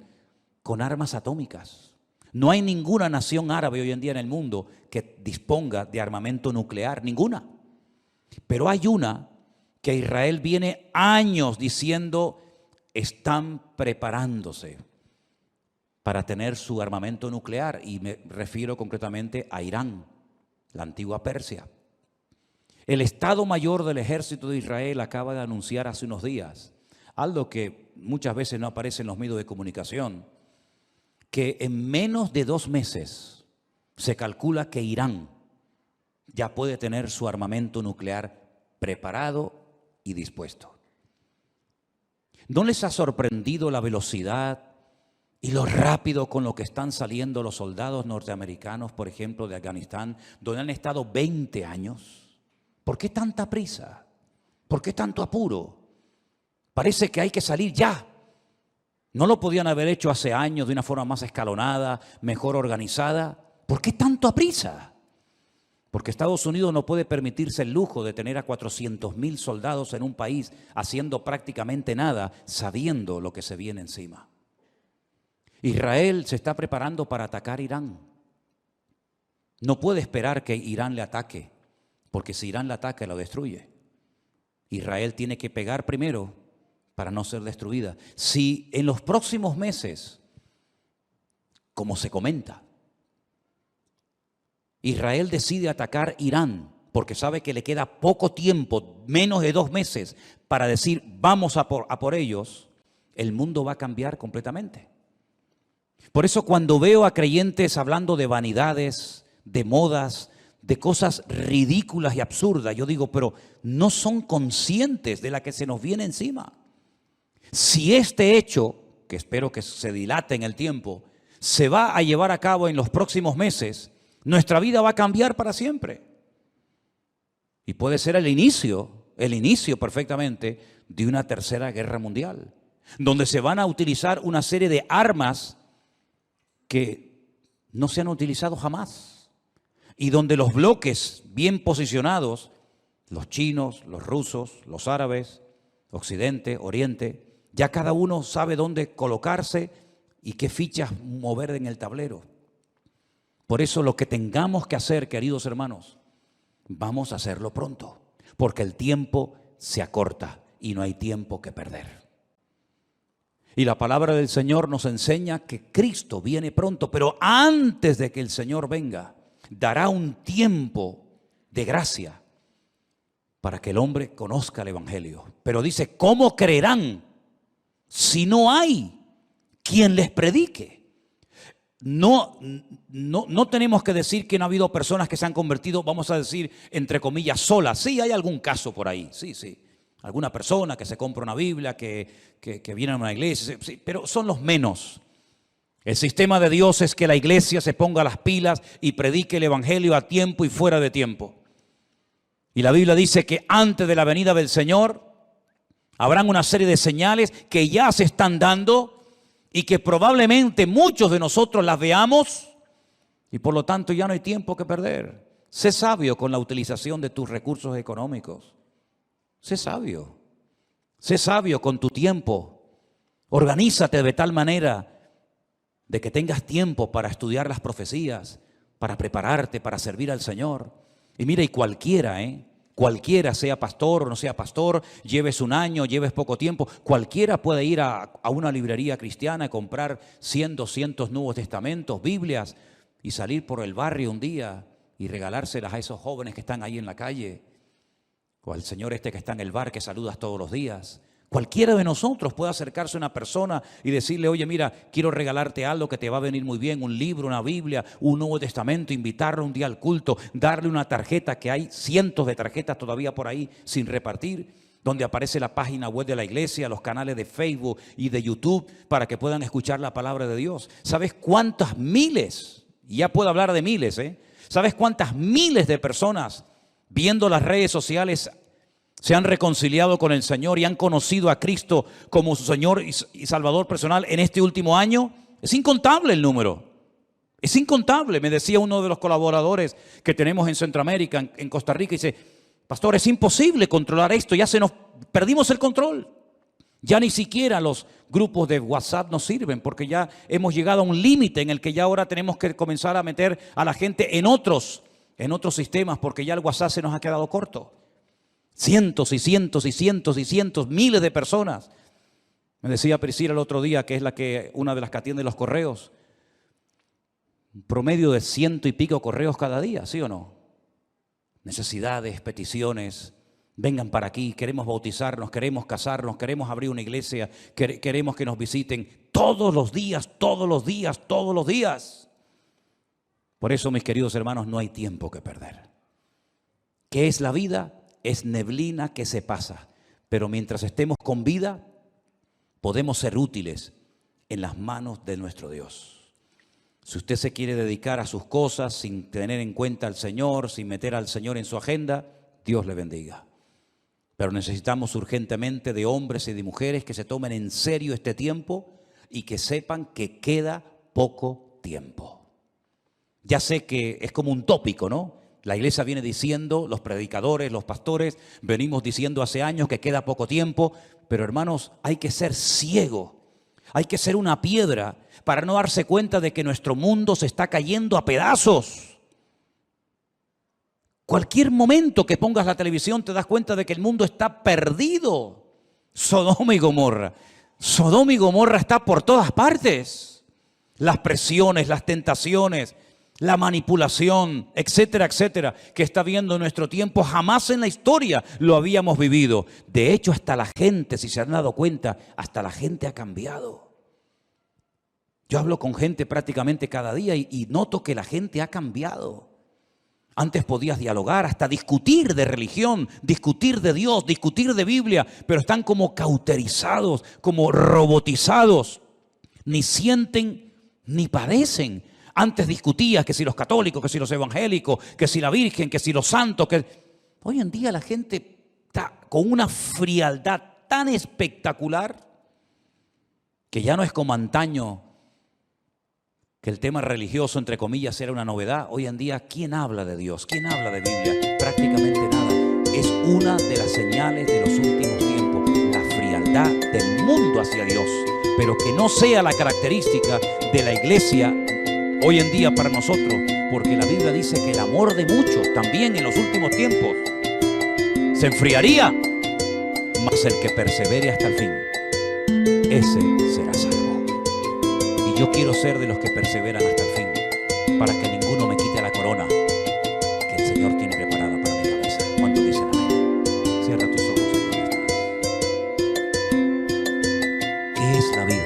S1: armas atómicas. No hay ninguna nación árabe hoy en día en el mundo que disponga de armamento nuclear, ninguna. Pero hay una que Israel viene años diciendo están preparándose para tener su armamento nuclear, y me refiero concretamente a Irán, la antigua Persia. El Estado Mayor del Ejército de Israel acaba de anunciar hace unos días algo que muchas veces no aparece en los medios de comunicación, que en menos de 2 meses se calcula que Irán ya puede tener su armamento nuclear preparado y dispuesto. ¿No les ha sorprendido la velocidad y lo rápido con lo que están saliendo los soldados norteamericanos, por ejemplo, de Afganistán, donde han estado 20 años? ¿Por qué tanta prisa? ¿Por qué tanto apuro? Parece que hay que salir ya. ¿No lo podían haber hecho hace años de una forma más escalonada, mejor organizada? ¿Por qué tanto prisa? Porque Estados Unidos no puede permitirse el lujo de tener a 400,000 soldados en un país haciendo prácticamente nada, sabiendo lo que se viene encima. Israel se está preparando para atacar Irán. No puede esperar que Irán le ataque, porque si Irán le ataca, lo destruye. Israel tiene que pegar primero para no ser destruida. Si en los próximos meses, como se comenta, Israel decide atacar Irán, porque sabe que le queda poco tiempo, menos de 2 meses, para decir vamos a por ellos, el mundo va a cambiar completamente. Por eso cuando veo a creyentes hablando de vanidades, de modas, de cosas ridículas y absurdas, yo digo, pero no son conscientes de la que se nos viene encima. Si este hecho, que espero que se dilate en el tiempo, se va a llevar a cabo en los próximos meses, nuestra vida va a cambiar para siempre. Y puede ser el inicio perfectamente de una tercera guerra mundial, donde se van a utilizar una serie de armas que no se han utilizado jamás, y donde los bloques bien posicionados, los chinos, los rusos, los árabes, Occidente, Oriente, ya cada uno sabe dónde colocarse y qué fichas mover en el tablero. Por eso lo que tengamos que hacer, queridos hermanos, vamos a hacerlo pronto, porque el tiempo se acorta y no hay tiempo que perder. Y la palabra del Señor nos enseña que Cristo viene pronto, pero antes de que el Señor venga, dará un tiempo de gracia para que el hombre conozca el Evangelio. Pero dice, ¿cómo creerán si no hay quien les predique. No tenemos que decir que no ha habido personas que se han convertido, vamos a decir, entre comillas, solas. Sí, hay algún caso por ahí, sí. Alguna persona que se compra una Biblia, que viene a una iglesia, sí, pero son los menos. El sistema de Dios es que la iglesia se ponga las pilas y predique el evangelio a tiempo y fuera de tiempo. Y la Biblia dice que antes de la venida del Señor habrán una serie de señales que ya se están dando y que probablemente muchos de nosotros las veamos y por lo tanto ya no hay tiempo que perder. Sé sabio con la utilización de tus recursos económicos. Sé sabio con tu tiempo. Organízate de tal manera de que tengas tiempo para estudiar las profecías, para prepararte, para servir al Señor. Y mira, y cualquiera, sea pastor o no sea pastor, lleves un año, lleves poco tiempo, cualquiera puede ir a una librería cristiana y comprar 100, 200 Nuevos Testamentos, Biblias, y salir por el barrio un día y regalárselas a esos jóvenes que están ahí en la calle, o al señor que está en el bar que saludas todos los días. Cualquiera de nosotros puede acercarse a una persona y decirle, oye, mira, quiero regalarte algo que te va a venir muy bien, un libro, una Biblia, un Nuevo Testamento, invitarlo un día al culto, darle una tarjeta, que hay cientos de tarjetas todavía por ahí sin repartir, donde aparece la página web de la iglesia, los canales de Facebook y de YouTube, para que puedan escuchar la palabra de Dios. ¿Sabes cuántas miles? Y ya puedo hablar de miles, ¿Sabes cuántas miles de personas viendo las redes sociales se han reconciliado con el Señor y han conocido a Cristo como su Señor y Salvador personal en este último año? Es incontable el número. Es incontable. Me decía uno de los colaboradores que tenemos en Centroamérica, en Costa Rica, dice, pastor, es imposible controlar esto, ya perdimos el control. Ya ni siquiera los grupos de WhatsApp nos sirven porque ya hemos llegado a un límite en el que ya ahora tenemos que comenzar a meter a la gente en otros sistemas porque ya el WhatsApp se nos ha quedado corto. Cientos y cientos y cientos y cientos, miles de personas. Me decía Priscila el otro día, que es una de las que atiende los correos, un promedio de 100 y pico correos cada día, ¿sí o no? Necesidades, peticiones, vengan para aquí, queremos bautizarnos, queremos casarnos, queremos abrir una iglesia, queremos que nos visiten todos los días, todos los días, todos los días. Por eso, mis queridos hermanos, no hay tiempo que perder. ¿Qué es la vida? Es neblina que se pasa, pero mientras estemos con vida, podemos ser útiles en las manos de nuestro Dios. Si usted se quiere dedicar a sus cosas sin tener en cuenta al Señor, sin meter al Señor en su agenda, Dios le bendiga. Pero necesitamos urgentemente de hombres y de mujeres que se tomen en serio este tiempo y que sepan que queda poco tiempo. Ya sé que es como un tópico, ¿no? La iglesia viene diciendo, los predicadores, los pastores, venimos diciendo hace años que queda poco tiempo, pero hermanos, hay que ser ciego, hay que ser una piedra para no darse cuenta de que nuestro mundo se está cayendo a pedazos. Cualquier momento que pongas la televisión te das cuenta de que el mundo está perdido. Sodoma y Gomorra está por todas partes. Las presiones, las tentaciones, la manipulación, etcétera, etcétera, que está viendo en nuestro tiempo, jamás en la historia lo habíamos vivido. De hecho, hasta la gente, si se han dado cuenta, hasta la gente ha cambiado. Yo hablo con gente prácticamente cada día y noto que la gente ha cambiado. Antes podías dialogar, hasta discutir de religión, discutir de Dios, discutir de Biblia, pero están como cauterizados, como robotizados. Ni sienten ni padecen. Antes discutías que si los católicos, que si los evangélicos, que si la Virgen, que si los santos. Hoy en día la gente está con una frialdad tan espectacular que ya no es como antaño, que el tema religioso, entre comillas, era una novedad. Hoy en día, ¿quién habla de Dios? ¿Quién habla de Biblia? Prácticamente nada. Es una de las señales de los últimos tiempos, la frialdad del mundo hacia Dios. Pero que no sea la característica de la iglesia hoy en día para nosotros, porque la Biblia dice que el amor de muchos también en los últimos tiempos se enfriaría, mas el que persevere hasta el fin, ese será salvo. Y yo quiero ser de los que perseveran hasta el fin, para que ninguno me quite la corona que el Señor tiene preparada para mi cabeza. ¿Cuántos dicen amén? Cierra tus ojos y ¿dónde estás? ¿Qué es la vida?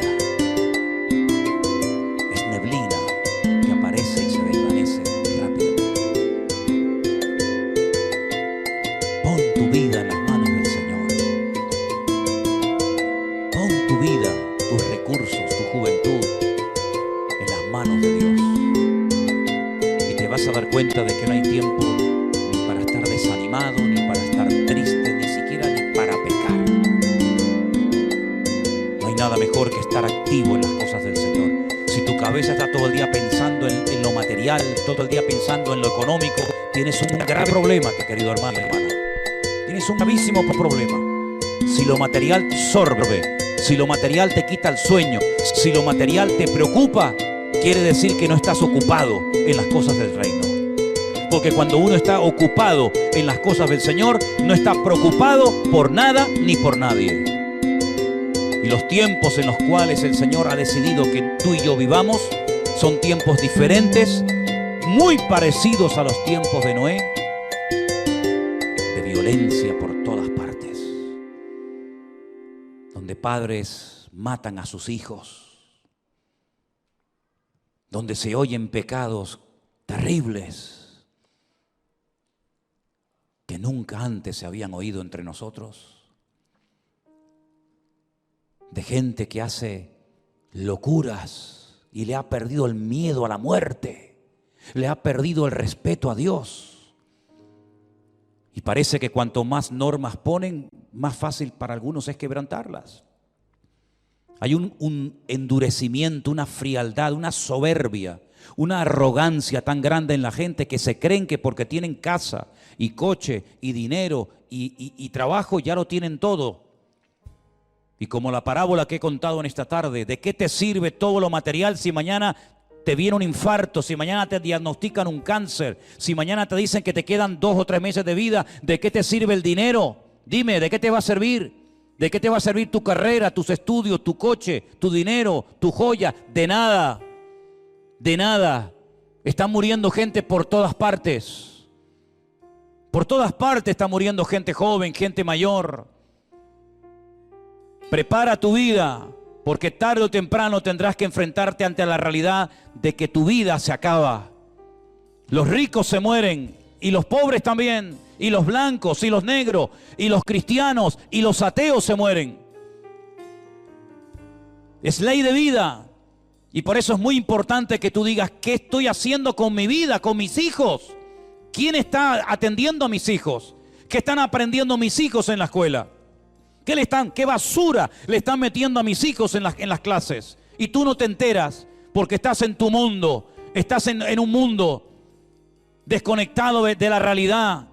S1: a dar cuenta de que no hay tiempo ni para estar desanimado, ni para estar triste, ni siquiera ni para pecar. No hay nada mejor que estar activo en las cosas del Señor. Si tu cabeza está todo el día pensando en lo material, todo el día pensando en lo económico, tienes un grave problema, querido hermano y hermana. Tienes un gravísimo problema. Si lo material te absorbe, si lo material te quita el sueño, si lo material te preocupa, quiere decir que no estás ocupado en las cosas del reino. Porque cuando uno está ocupado en las cosas del Señor, no está preocupado por nada ni por nadie. Y los tiempos en los cuales el Señor ha decidido que tú y yo vivamos son tiempos diferentes, muy parecidos a los tiempos de Noé, de violencia por todas partes, donde padres matan a sus hijos, donde se oyen pecados terribles que nunca antes se habían oído entre nosotros, de gente que hace locuras y le ha perdido el miedo a la muerte, le ha perdido el respeto a Dios. Y parece que cuanto más normas ponen, más fácil para algunos es quebrantarlas. Hay un endurecimiento, una frialdad, una soberbia, una arrogancia tan grande en la gente que se creen que porque tienen casa y coche y dinero y trabajo ya lo tienen todo. Y como la parábola que he contado en esta tarde, ¿de qué te sirve todo lo material si mañana te viene un infarto, si mañana te diagnostican un cáncer, si mañana te dicen que te quedan 2 o 3 meses de vida? ¿De qué te sirve el dinero? Dime, ¿de qué te va a servir? ¿De qué te va a servir tu carrera, tus estudios, tu coche, tu dinero, tu joya? De nada, de nada. Están muriendo gente por todas partes. Por todas partes está muriendo gente joven, gente mayor. Prepara tu vida, porque tarde o temprano tendrás que enfrentarte ante la realidad de que tu vida se acaba. Los ricos se mueren y los pobres también, y los blancos y los negros, y los cristianos y los ateos se mueren. Es ley de vida. Y por eso es muy importante que tú digas, ¿qué estoy haciendo con mi vida, con mis hijos? ¿Quién está atendiendo a mis hijos? ¿Qué están aprendiendo mis hijos en la escuela? ¿Qué basura le están metiendo a mis hijos en las clases? Y tú no te enteras porque estás en tu mundo, estás en un mundo desconectado de la realidad,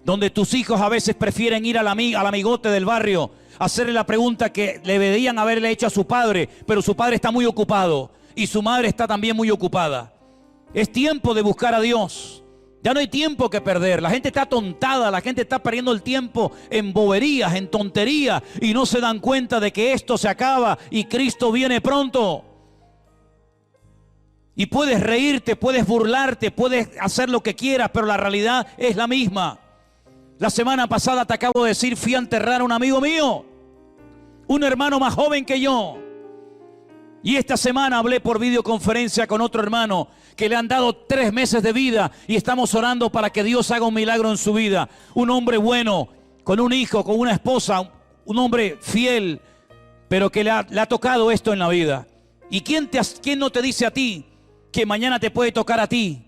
S1: donde tus hijos a veces prefieren ir al amigote del barrio, hacerle la pregunta que le deberían haberle hecho a su padre, pero su padre está muy ocupado y su madre está también muy ocupada. Es tiempo de buscar a Dios. Ya no hay tiempo que perder. La gente está atontada, la gente está perdiendo el tiempo en boberías, en tonterías, y no se dan cuenta de que esto se acaba y Cristo viene pronto. Y puedes reírte, puedes burlarte, puedes hacer lo que quieras, pero la realidad es la misma. La semana pasada te acabo de decir, fui a enterrar a un amigo mío, un hermano más joven que yo. Y esta semana hablé por videoconferencia con otro hermano que le han dado 3 meses de vida y estamos orando para que Dios haga un milagro en su vida. Un hombre bueno, con un hijo, con una esposa, un hombre fiel, pero que le ha tocado esto en la vida. ¿Y quién no te dice a ti que mañana te puede tocar a ti?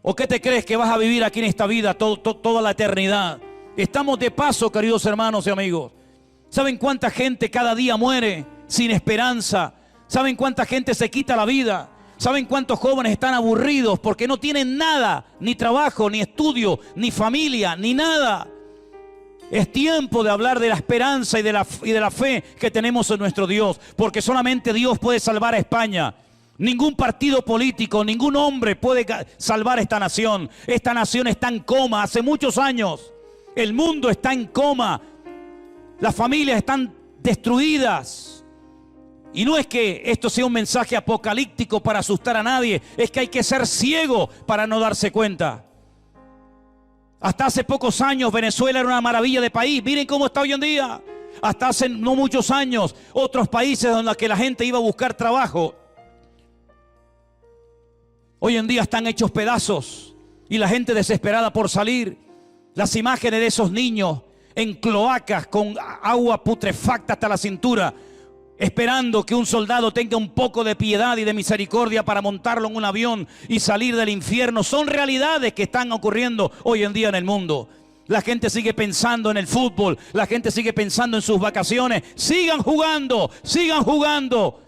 S1: ¿O qué te crees que vas a vivir aquí en esta vida toda la eternidad? Estamos de paso, queridos hermanos y amigos. ¿Saben cuánta gente cada día muere sin esperanza? ¿Saben cuánta gente se quita la vida? ¿Saben cuántos jóvenes están aburridos porque no tienen nada? Ni trabajo, ni estudio, ni familia, ni nada. Es tiempo de hablar de la esperanza y de la fe que tenemos en nuestro Dios, porque solamente Dios puede salvar a España. Ningún partido político, ningún hombre puede salvar esta nación. Esta nación está en coma hace muchos años. El mundo está en coma. Las familias están destruidas. Y no es que esto sea un mensaje apocalíptico para asustar a nadie, es que hay que ser ciego para no darse cuenta. Hasta hace pocos años Venezuela era una maravilla de país. Miren cómo está hoy en día. Hasta hace no muchos años otros países donde la gente iba a buscar trabajo, hoy en día están hechos pedazos y la gente desesperada por salir. Las imágenes de esos niños en cloacas con agua putrefacta hasta la cintura, esperando que un soldado tenga un poco de piedad y de misericordia para montarlo en un avión y salir del infierno. Son realidades que están ocurriendo hoy en día en el mundo. La gente sigue pensando en el fútbol, la gente sigue pensando en sus vacaciones. Sigan jugando, sigan jugando.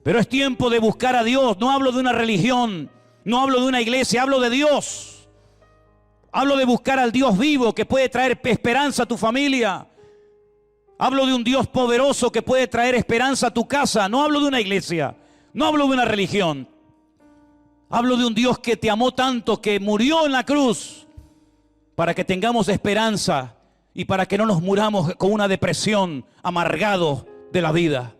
S1: Pero es tiempo de buscar a Dios. No hablo de una religión, no hablo de una iglesia, hablo de Dios. Hablo de buscar al Dios vivo que puede traer esperanza a tu familia. Hablo de un Dios poderoso que puede traer esperanza a tu casa. No hablo de una iglesia, no hablo de una religión. Hablo de un Dios que te amó tanto, que murió en la cruz para que tengamos esperanza y para que no nos muramos con una depresión, amargados de la vida.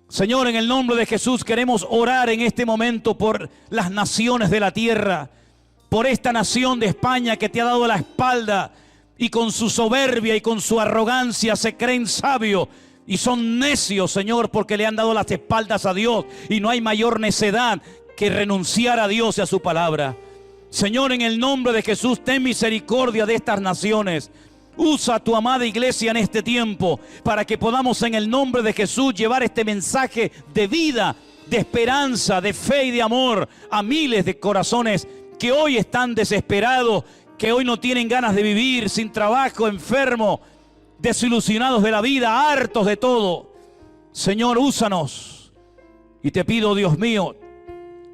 S1: Señor, en el nombre de Jesús queremos orar en este momento por las naciones de la tierra, por esta nación de España que te ha dado la espalda y con su soberbia y con su arrogancia se creen sabios y son necios, Señor, porque le han dado las espaldas a Dios, y no hay mayor necedad que renunciar a Dios y a su palabra. Señor, en el nombre de Jesús, ten misericordia de estas naciones. Usa a tu amada iglesia en este tiempo para que podamos en el nombre de Jesús llevar este mensaje de vida, de esperanza, de fe y de amor a miles de corazones que hoy están desesperados, que hoy no tienen ganas de vivir, sin trabajo, enfermos, desilusionados de la vida, hartos de todo. Señor, úsanos. Y te pido, Dios mío,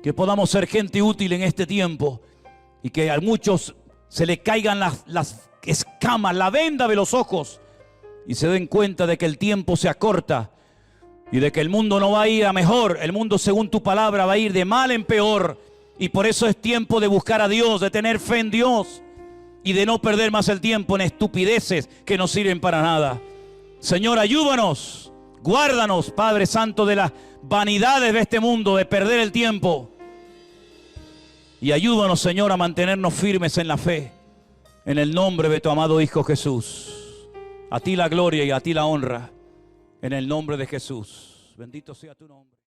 S1: que podamos ser gente útil en este tiempo y que a muchos se le caigan las escamas, la venda de los ojos y se den cuenta de que el tiempo se acorta y de que el mundo no va a ir a mejor. El mundo, según tu palabra, va a ir de mal en peor, y por eso es tiempo de buscar a Dios, de tener fe en Dios y de no perder más el tiempo en estupideces que no sirven para nada. Señor, ayúdanos, guárdanos, Padre Santo, de las vanidades de este mundo, de perder el tiempo, y ayúdanos, Señor, a mantenernos firmes en la fe. En el nombre de tu amado Hijo Jesús. A ti la gloria y a ti la honra. En el nombre de Jesús. Bendito sea tu nombre.